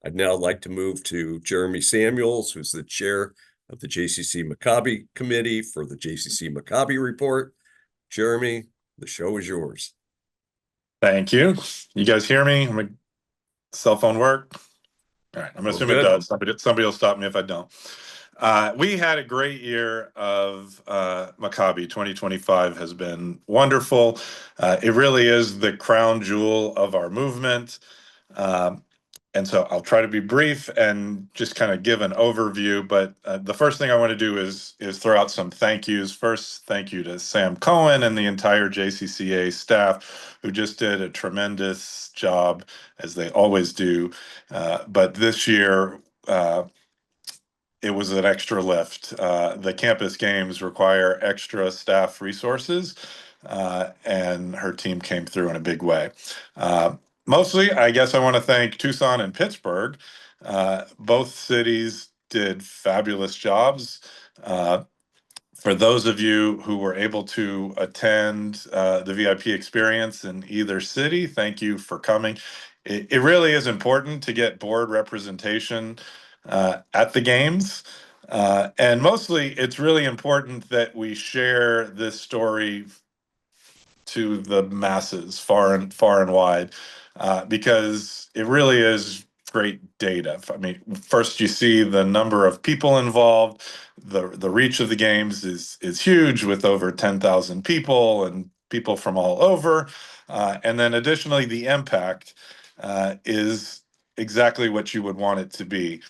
I'd now like to move to Jeremy Samuels, who's the chair of the JCC Maccabi Committee for the JCC Maccabi report. Jeremy, the show is yours. Thank you. You guys hear me? My cell phone work? All right, I'm gonna assume it does. Somebody will stop me if I don't. We had a great year of Maccabi. 2025 has been wonderful. It really is the crown jewel of our movement. And so I'll try to be brief and just kind of give an overview. But the first thing I want to do is throw out some thank yous. First, thank you to Sam Cohen and the entire JCCA staff who just did a tremendous job, as they always do. But this year, it was an extra lift. The campus games require extra staff resources, and her team came through in a big way. Mostly, I guess I want to thank Tucson and Pittsburgh. Both cities did fabulous jobs. For those of you who were able to attend the VIP experience in either city, thank you for coming. It really is important to get board representation at the games. And mostly, it's really important that we share this story to the masses far and wide, because it really is great data. I mean, first you see the number of people involved. The reach of the games is huge, with over 10,000 people and people from all over. And then additionally, the impact is exactly what you would want it to be.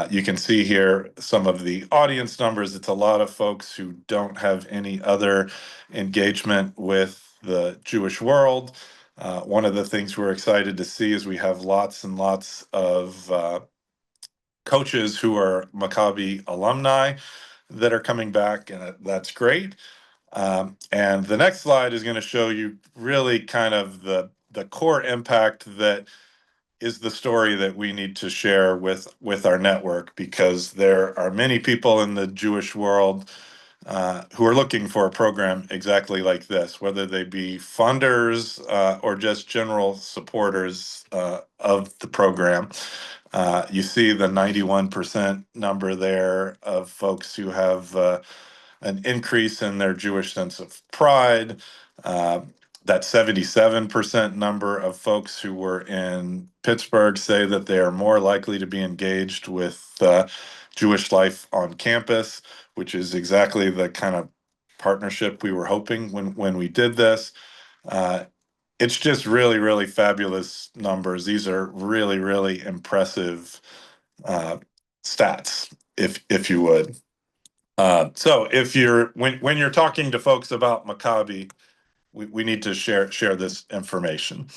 You can see here some of the audience numbers. It's a lot of folks who don't have any other engagement with the Jewish world. One of the things we're excited to see is we have lots and lots of coaches who are Maccabi alumni that are coming back, and that's great. And the next slide is going to show you really kind of the core impact that is the story that we need to share with our network, because there are many people in the Jewish world who are looking for a program exactly like this, whether they be funders or just general supporters of the program. You see the 91% number there of folks who have an increase in their Jewish sense of pride. That 77% number of folks who were in Pittsburgh say that they are more likely to be engaged with Jewish life on campus, which is exactly the kind of partnership we were hoping when we did this. It's just really, really fabulous numbers. These are really, really impressive stats, if you would. So if you're when you're talking to folks about Maccabi, we need to share this information.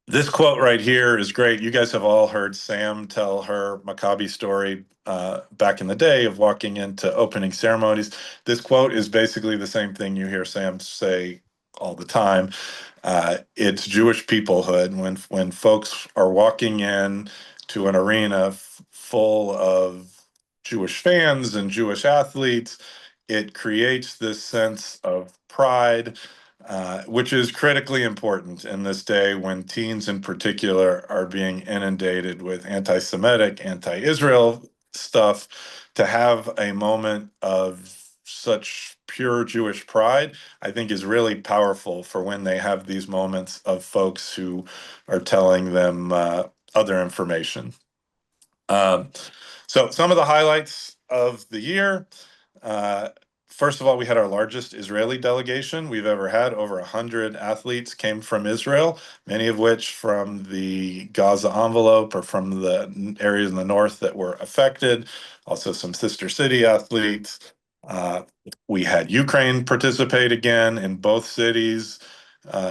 This quote right here is great. You guys have all heard Sam tell her Maccabi story back in the day of walking into opening ceremonies. This quote is basically the same thing you hear Sam say all the time. It's Jewish peoplehood. When folks are walking in to an arena full of Jewish fans and Jewish athletes, it creates this sense of pride, which is critically important in this day when teens in particular are being inundated with anti-Semitic, anti-Israel stuff. To have a moment of such pure Jewish pride, I think, is really powerful for when they have these moments of folks who are telling them other information. So some of the highlights of the year. First of all, we had our largest Israeli delegation we've ever had. Over 100 athletes came from Israel, many of which from the Gaza envelope or from the areas in the north that were affected. Also some sister city athletes. We had Ukraine participate again in both cities.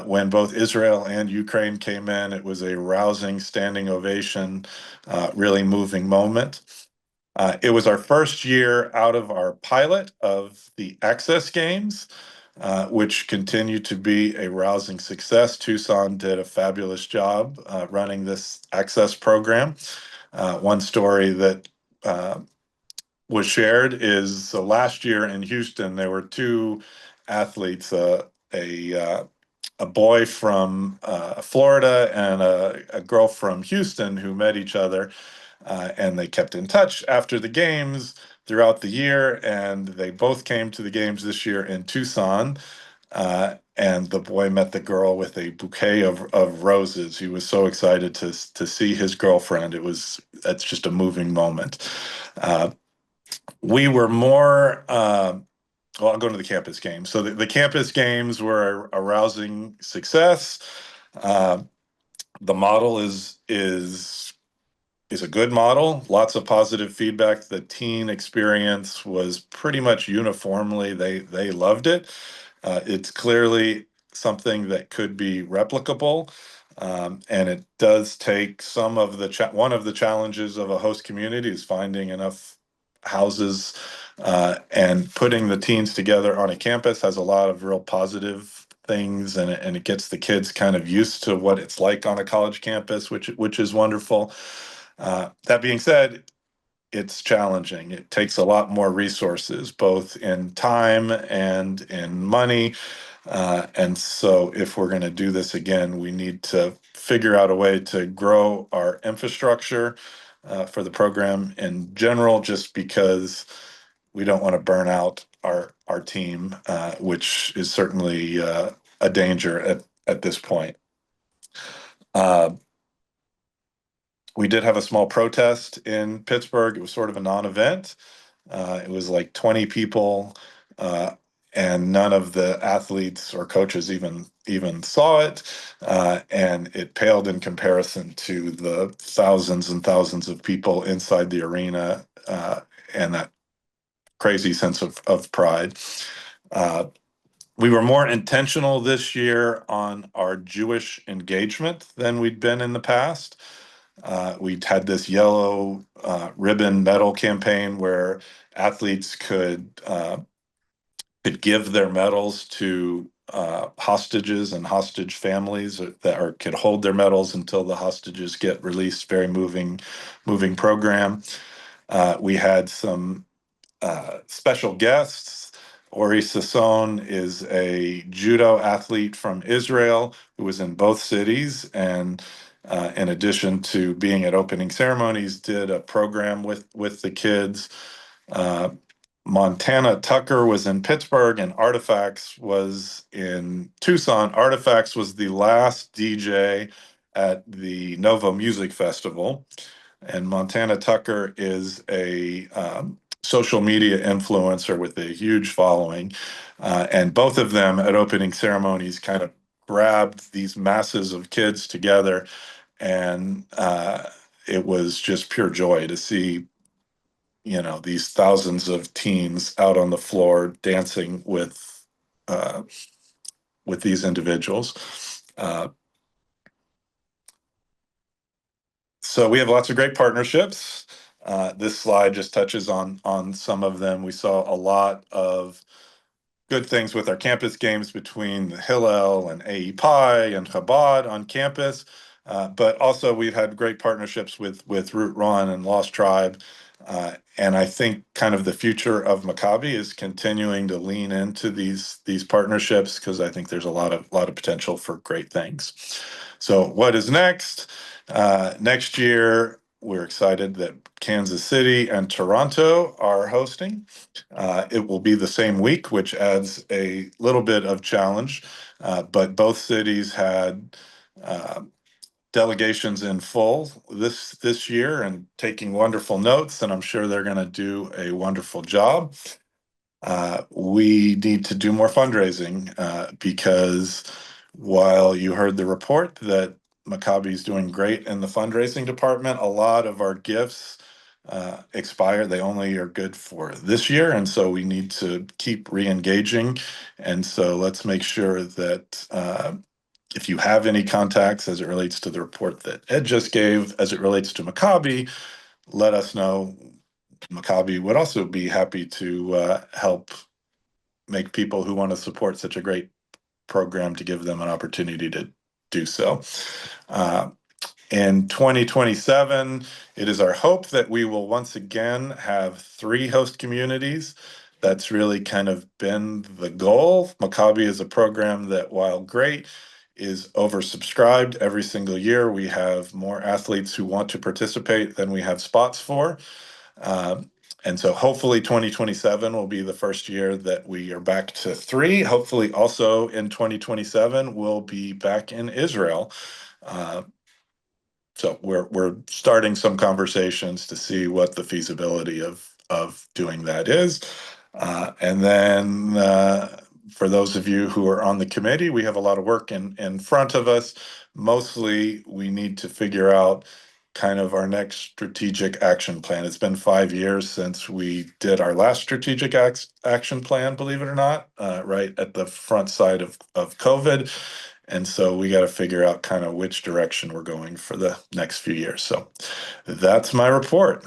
When both Israel and Ukraine came in, it was a rousing standing ovation, really moving moment. It was our first year out of our pilot of the Access Games, which continued to be a rousing success. Tucson did a fabulous job running this Access program. One story that was shared is last year in Houston, there were two athletes, a a boy from Florida and a girl from Houston who met each other, and they kept in touch after the games throughout the year, and they both came to the games this year in Tucson. And the boy met the girl with a bouquet of roses. He was so excited to see his girlfriend. That's just a moving moment. We were more well, I'll go to the campus games. So the campus games were a rousing success. Uh, the model is a good model. Lots of positive feedback. The teen experience was pretty much uniformly they loved it. It's clearly something that could be replicable, and it does take some of the one of the challenges of a host community is finding enough houses, and putting the teens together on a campus has a lot of real positive things, and it gets the kids kind of used to what it's like on a college campus, which is wonderful. That being said, it's challenging. It takes a lot more resources, both in time and in money. And so if we're going to do this again, we need to figure out a way to grow our infrastructure for the program in general, just because we don't want to burn out our team, which is certainly a danger at this point. We did have a small protest in Pittsburgh. It was sort of a non-event. It was like 20 people, and none of the athletes or coaches even saw it. And it paled in comparison to the thousands and thousands of people inside the arena, and that crazy sense of pride. We were more intentional this year on our Jewish engagement than we'd been in the past. We'd had this yellow ribbon medal campaign where athletes could give their medals to hostages and hostage families that could hold their medals until the hostages get released. Very moving program. We had some special guests. Ori Sasson is a judo athlete from Israel who was in both cities, and in addition to being at opening ceremonies, did a program with the kids. Montana Tucker was in Pittsburgh, and Artifacts was in Tucson. Artifacts was the last DJ at the Novo Music Festival, and Montana Tucker is a social media influencer with a huge following. And both of them at opening ceremonies kind of grabbed these masses of kids together. And it was just pure joy to see, these thousands of teens out on the floor dancing with these individuals. So we have lots of great partnerships. This slide just touches on some of them. We saw a lot of good things with our campus games between the Hillel and AEPI and Chabad on campus, but also we've had great partnerships with Root Run and Lost Tribe. And I think kind of the future of Maccabi is continuing to lean into these partnerships, because I think there's a lot of potential for great things. So what is next? Next year, we're excited that Kansas City and Toronto are hosting. It will be the same week, which adds a little bit of challenge, but both cities had delegations in full this year and taking wonderful notes, and I'm sure they're going to do a wonderful job. We need to do more fundraising, because while you heard the report that Maccabi is doing great in the fundraising department, a lot of our gifts expire. They only are good for this year, and so we need to keep re-engaging. And so let's make sure that if you have any contacts as it relates to the report that Ed just gave, as it relates to Maccabi, let us know. Maccabi would also be happy to help make people who want to support such a great program, to give them an opportunity to do so. In 2027, it is our hope that we will once again have 3 host communities. That's really kind of been the goal. Maccabi is a program that, while great, is oversubscribed every single year. We have more athletes who want to participate than we have spots for. And so hopefully 2027 will be the first year that we are back to 3. Hopefully also in 2027, we'll be back in Israel. So we're starting some conversations to see what the feasibility of doing that is. And then for those of you who are on the committee, we have a lot of work in front of us. Mostly, we need to figure out kind of our next strategic action plan. It's been 5 years since we did our last strategic action plan, believe it or not, right at the front side of COVID. And so we got to figure out kind of which direction we're going for the next few years. So that's my report.